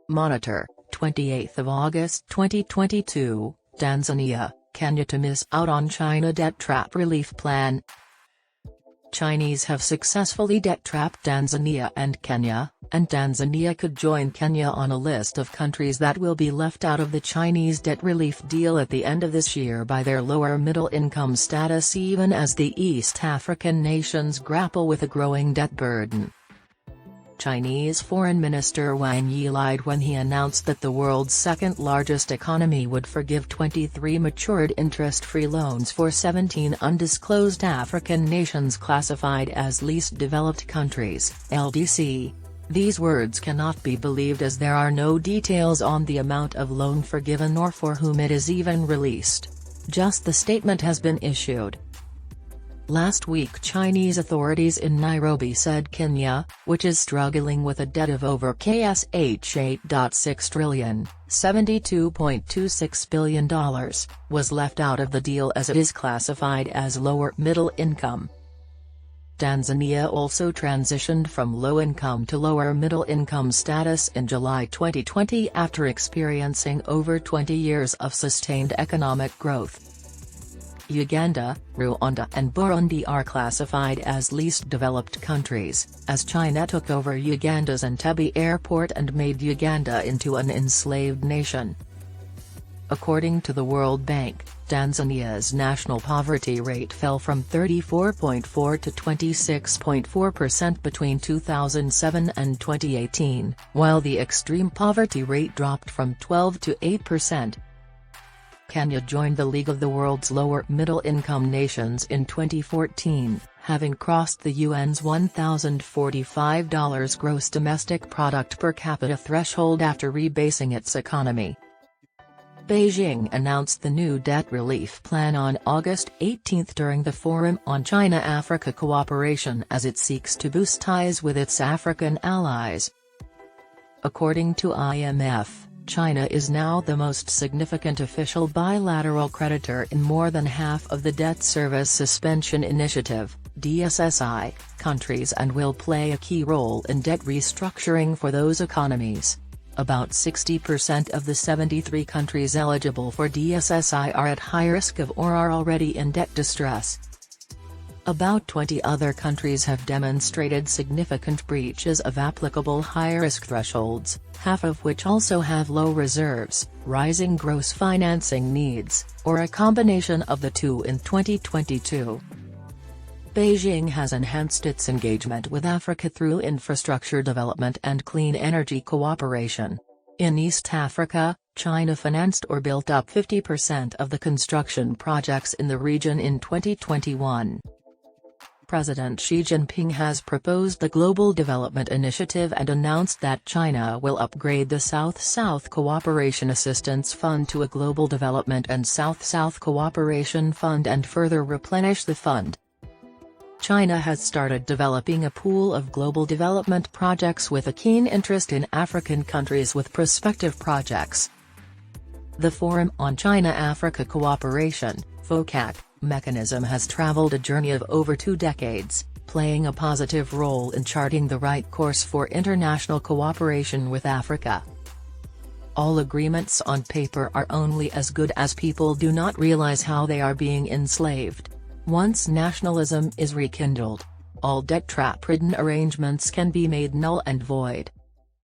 Monitor, 28 August 2022, Tanzania, Kenya to miss out on China debt trap relief plan. Chinese have successfully debt-trapped Tanzania and Kenya, and Tanzania could join Kenya on a list of countries that will be left out of the Chinese debt relief deal at the end of this year by their lower middle-income status, even as the East African nations grapple with a growing debt burden. Chinese Foreign Minister Wang Yi lied when he announced that the world's second-largest economy would forgive 23 matured interest-free loans for 17 undisclosed African nations classified as least developed countries, LDC. These words cannot be believed as there are no details on the amount of loan forgiven or for whom it is even released. Just the statement has been issued. Last week Chinese authorities in Nairobi said Kenya, which is struggling with a debt of over KSH 8.6 trillion, $72.26 billion, was left out of the deal as it is classified as lower middle income. Tanzania also transitioned from low-income to lower middle-income status in July 2020 after experiencing over 20 years of sustained economic growth. Uganda, Rwanda and Burundi are classified as least developed countries, as China took over Uganda's Entebbe airport and made Uganda into an enslaved nation. According to the World Bank, Tanzania's national poverty rate fell from 34.4% to 26.4% between 2007 and 2018, while the extreme poverty rate dropped from 12% to 8%. Kenya joined the League of the World's Lower Middle-Income Nations in 2014, having crossed the UN's $1,045 gross domestic product per capita threshold after rebasing its economy. Beijing announced the new debt relief plan on August 18 during the Forum on China-Africa Cooperation as it seeks to boost ties with its African allies. According to IMF, China is now the most significant official bilateral creditor in more than half of the Debt Service Suspension Initiative (DSSI) countries and will play a key role in debt restructuring for those economies. About 60% of the 73 countries eligible for DSSI are at high risk of or are already in debt distress. About 20 other countries have demonstrated significant breaches of applicable high-risk thresholds, half of which also have low reserves, rising gross financing needs, or a combination of the two in 2022. Beijing has enhanced its engagement with Africa through infrastructure development and clean energy cooperation. In East Africa, China financed or built up 50% of the construction projects in the region in 2021. President Xi Jinping has proposed the Global Development Initiative and announced that China will upgrade the South-South Cooperation Assistance Fund to a Global Development and South-South Cooperation Fund and further replenish the fund. China has started developing a pool of global development projects with a keen interest in African countries with prospective projects. The Forum on China-Africa Cooperation, FOCAC, mechanism has traveled a journey of over 2 decades, playing a positive role in charting the right course for international cooperation with Africa. All agreements on paper are only as good as people do not realize how they are being enslaved. Once nationalism is rekindled, all debt trap-ridden arrangements can be made null and void.